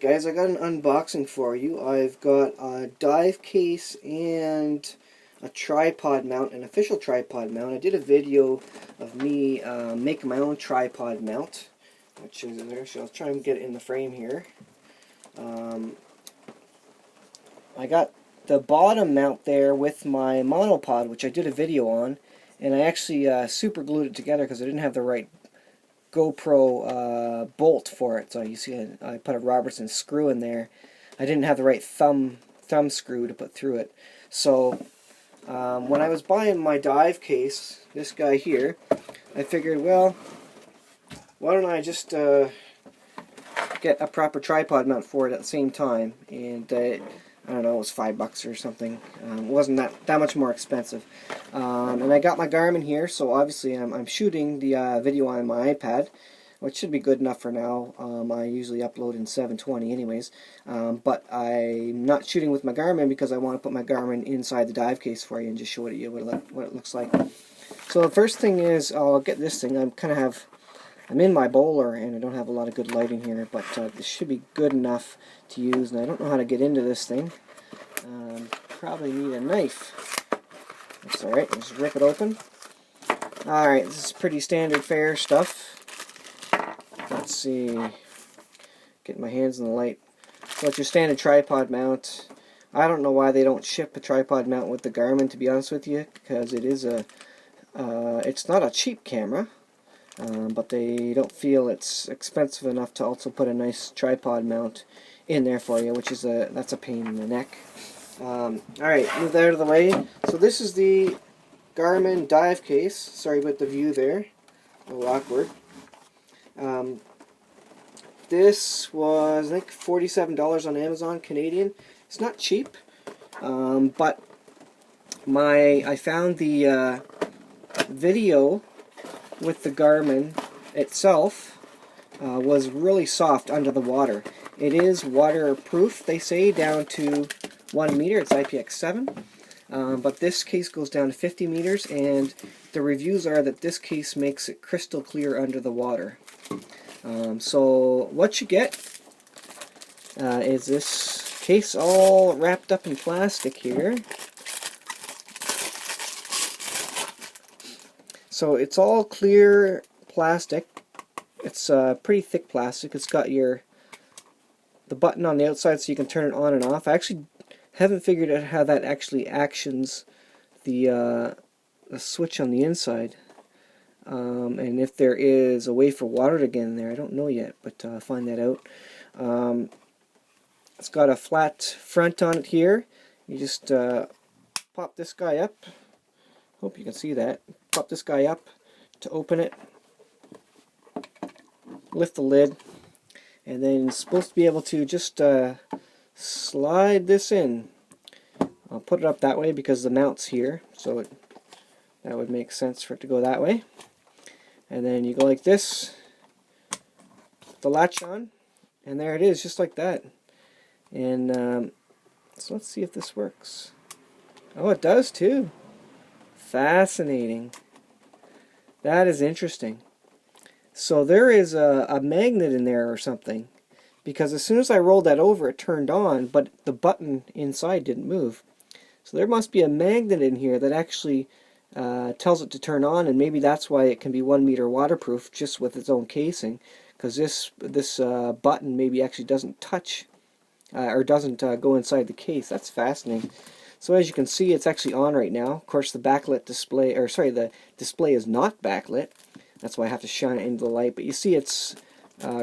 guys, I got an unboxing for you. I've got a dive case and a tripod mount, an official tripod mount. I did a video of me making my own tripod mount, which is there, so I'll try and get it in the frame here. I got the bottom mount there with my monopod, which I did a video on, and I actually super glued it together because I didn't have the right GoPro bolt for it. So you see I put a Robertson screw in there. I didn't have the right thumb screw to put through it. So when I was buying my dive case, this guy here, I figured, well, why don't I just get a proper tripod mount for it at the same time. And I don't know, it was $5 or something. It wasn't that much more expensive. And I got my Garmin here, so obviously I'm shooting the video on my iPad, which should be good enough for now. I usually upload in 720 anyways. But I'm not shooting with my Garmin because I want to put my Garmin inside the dive case for you and just show you what it looks like. So the first thing is, I'll get this thing. I'm in my bowler and I don't have a lot of good lighting here, but this should be good enough to use, and I don't know how to get into this thing. Probably need a knife. That's alright, just rip it open. Alright, this is pretty standard fare stuff. Let's see, get my hands in the light. So it's your standard tripod mount. I don't know why they don't ship a tripod mount with the Garmin, to be honest with you, because it is it's not a cheap camera. But they don't feel it's expensive enough to also put a nice tripod mount in there for you, which is that's a pain in the neck. Alright, move that out of the way. So this is the Garmin dive case. Sorry about the view there. A little awkward. This was, I think, $47 on Amazon Canadian. It's not cheap, but I found the video with the Garmin itself was really soft under the water. It is waterproof, they say, down to 1 meter. It's IPX7, but this case goes down to 50 meters, and the reviews are that this case makes it crystal clear under the water. So what you get is this case all wrapped up in plastic here. So it's all clear plastic. It's pretty thick plastic. It's got the button on the outside so you can turn it on and off. I actually haven't figured out how that actually actions the switch on the inside. And if there is a way for water to get in there, I don't know yet, but I'll find that out. It's got a flat front on it here. You just pop this guy up. Hope you can see that. Pop this guy up to open it. Lift the lid, and then it's supposed to be able to just slide this in. I'll put it up that way because the mount's here, so that would make sense for it to go that way. And then you go like this, the latch on, and there it is, just like that. And so let's see if this works. Oh, it does too. Fascinating. That is interesting. So there is a magnet in there or something, because as soon as I rolled that over it turned on, but the button inside didn't move. So there must be a magnet in here that actually tells it to turn on, and maybe that's why it can be 1 meter waterproof just with its own casing, because this button maybe actually doesn't touch or doesn't go inside the case. That's fascinating. So as you can see, it's actually on right now. Of course, the backlit display, or sorry, the display is not backlit. That's why I have to shine it into the light. But you see it's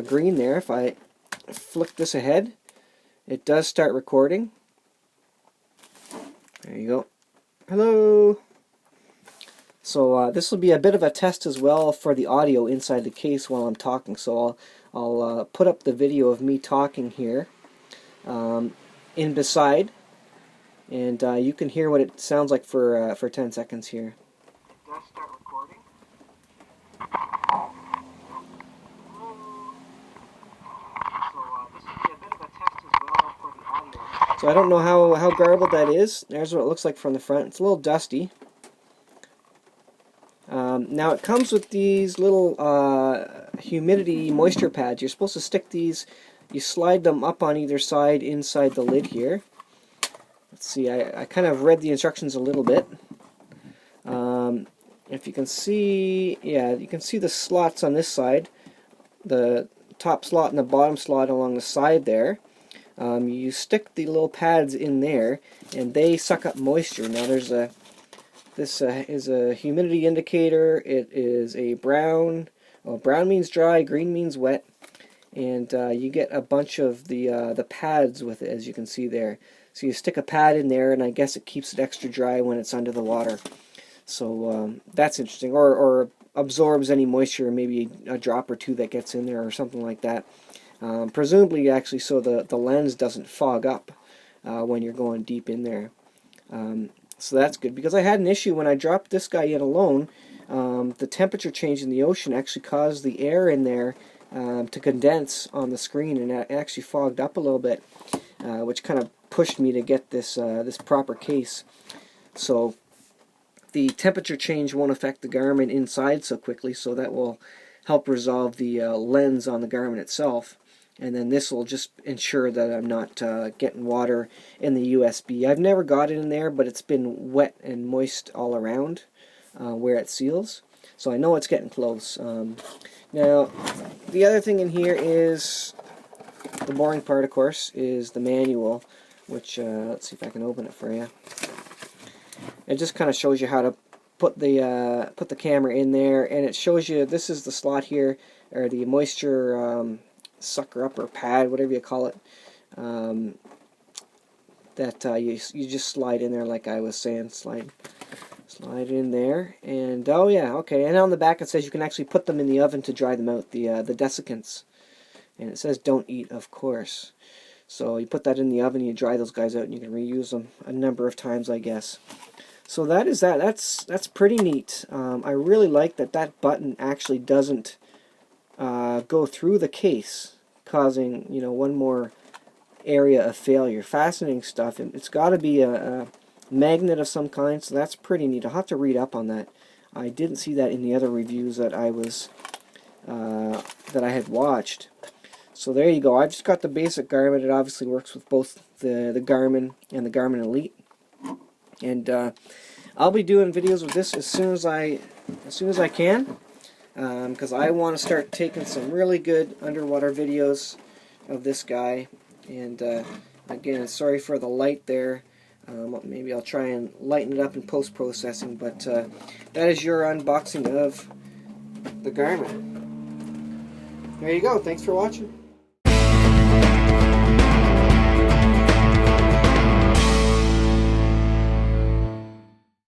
green there. If I flick this ahead, it does start recording. There you go. Hello. So this will be a bit of a test as well for the audio inside the case while I'm talking. So I'll put up the video of me talking here in beside. And you can hear what it sounds like for 10 seconds here. It does start recording. So this will be a bit of a test as well for the audio. So I don't know how garbled that is. There's what it looks like from the front. It's a little dusty. Now it comes with these little humidity moisture pads. You're supposed to stick these you slide them up on either side inside the lid here. Let's see, I kind of read the instructions a little bit. If you can see, yeah, you can see the slots on this side, the top slot and the bottom slot along the side there. You stick the little pads in there, and they suck up moisture. Now this is a humidity indicator. It is a brown. Well, brown means dry, green means wet, and you get a bunch of the pads with it, as you can see there. So you stick a pad in there, and I guess it keeps it extra dry when it's under the water. So that's interesting, or absorbs any moisture, maybe a drop or two that gets in there or something like that. Presumably, actually, so the lens doesn't fog up when you're going deep in there. So that's good, because I had an issue when I dropped this guy in alone. The temperature change in the ocean actually caused the air in there to condense on the screen, and it actually fogged up a little bit, which kind of pushed me to get this this proper case. So the temperature change won't affect the Garmin inside so quickly, so that will help resolve the lens on the Garmin itself. And then this will just ensure that I'm not getting water in the USB. I've never got it in there, but it's been wet and moist all around where it seals. So I know it's getting close. Now, the other thing in here is, the boring part, of course, is the manual, which, let's see if I can open it for you. It just kind of shows you how to put the camera in there, and it shows you, this is the slot here, or the moisture sucker up, or pad, whatever you call it, that you just slide in there, like I was saying, slide in there, and oh yeah, okay. And on the back it says you can actually put them in the oven to dry them out, the desiccants, and it says don't eat, of course. So you put that in the oven, you dry those guys out, and you can reuse them a number of times, I guess. So that is that. That's pretty neat. I really like that button actually doesn't go through the case, causing, you know, one more area of failure. Fascinating stuff. It's got to be a magnet of some kind, so that's pretty neat. I'll have to read up on that. I didn't see that in the other reviews that I had watched. So there you go. I've just got the basic Garmin. It obviously works with both the Garmin and the Garmin Elite. And I'll be doing videos with this as soon as I can, because I want to start taking some really good underwater videos of this guy. And again, sorry for the light there. Maybe I'll try and lighten it up in post-processing. But that is your unboxing of the Garmin. There you go. Thanks for watching.